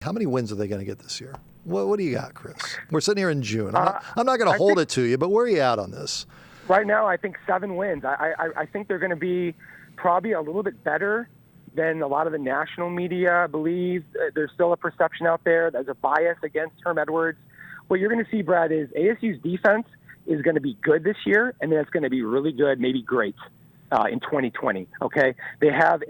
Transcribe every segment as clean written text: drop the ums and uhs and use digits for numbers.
How many wins are they going to get this year? What do you got, Chris? We're sitting here in June. I'm not going to hold it to you, but where are you at on this? Right now, I think 7 wins. I think they're going to be probably a little bit better than a lot of the national media believe. There's still a perception out there. There's a bias against Herm Edwards. What you're going to see, Brad, is ASU's defense is going to be good this year, and then it's going to be really good, maybe great, in 2020. Okay, they have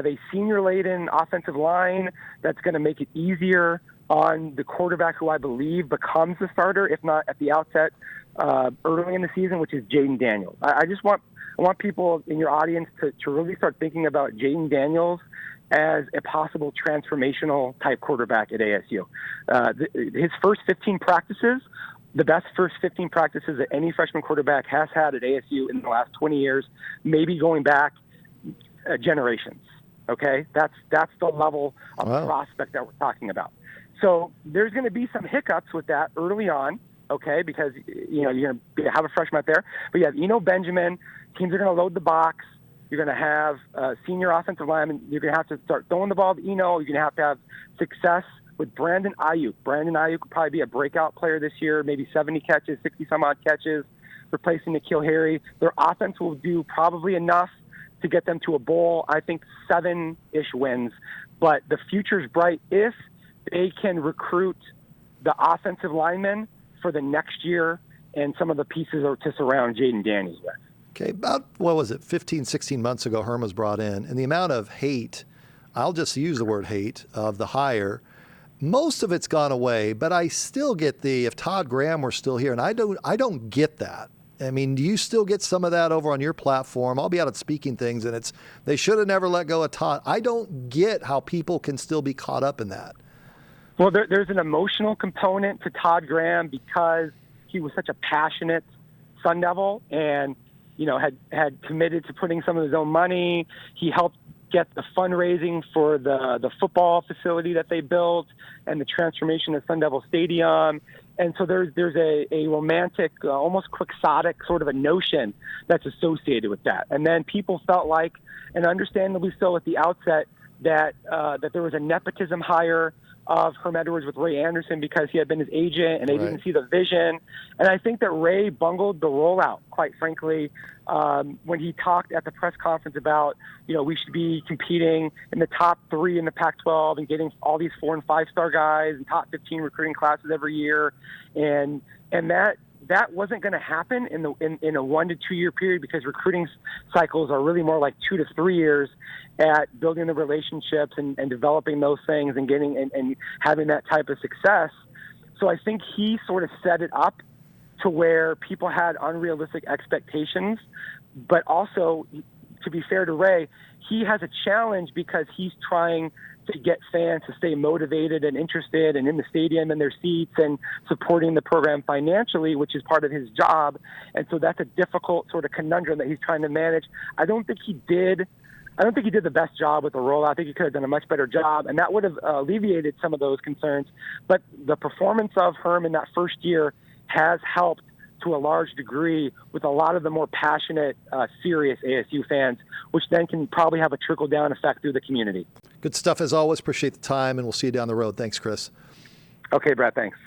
a senior-laden offensive line that's going to make it easier on the quarterback who I believe becomes the starter, if not at the outset early in the season, which is Jaden Daniels. I want people in your audience to really start thinking about Jaden Daniels as a possible transformational type quarterback at ASU. His first 15 practices, the best first 15 practices that any freshman quarterback has had at ASU in the last 20 years, maybe going back generations. Okay, that's the level of prospect that we're talking about. So there's going to be some hiccups with that early on, okay, because you're going to have a freshman out there. But you have Eno Benjamin. Teams are going to load the box. You're going to have senior offensive linemen. You're going to have to start throwing the ball to Eno. You're going to have success with Brandon Ayuk. Brandon Ayuk could probably be a breakout player this year, maybe 70 catches, 60-some-odd catches, replacing N'Keal Harry. Their offense will do probably enough to get them to a bowl. I think 7-ish wins. But the future's bright if they can recruit the offensive linemen for the next year and some of the pieces to surround Jaden Daniels with. Okay, about, 15, 16 months ago, Herm was brought in, and the amount of hate, I'll just use the word hate, of the hire, most of it's gone away, but I still get if Todd Graham were still here, and I don't get that. I mean, do you still get some of that over on your platform? I'll be out at speaking things, and they should have never let go of Todd. I don't get how people can still be caught up in that. Well, there's an emotional component to Todd Graham because he was such a passionate Sun Devil and, had committed to putting some of his own money. He helped get the fundraising for the football facility that they built and the transformation of Sun Devil Stadium. And so there's a romantic, almost quixotic sort of a notion that's associated with that. And then people felt like, and understandably so at the outset, that there was a nepotism hire of Herm Edwards with Ray Anderson because he had been his agent and they didn't see the vision. And I think that Ray bungled the rollout, quite frankly, when he talked at the press conference about, we should be competing in the top 3 in the Pac-12 and getting all these 4- and 5-star guys and top 15 recruiting classes every year. And that wasn't going to happen in a 1 to 2 year period because recruiting cycles are really more like 2 to 3 years at building the relationships and developing those things and getting and having that type of success. So I think he sort of set it up to where people had unrealistic expectations, but also, to be fair to Ray, he has a challenge because he's trying to get fans to stay motivated and interested and in the stadium and their seats and supporting the program financially, which is part of his job. And so that's a difficult sort of conundrum that he's trying to manage. I don't think he did the best job with the rollout. I think he could have done a much better job, and that would have alleviated some of those concerns. But the performance of Herm in that first year has helped to a large degree with a lot of the more passionate, serious ASU fans, which then can probably have a trickle-down effect through the community. Good stuff as always. Appreciate the time, and we'll see you down the road. Thanks, Chris. Okay, Brad, thanks.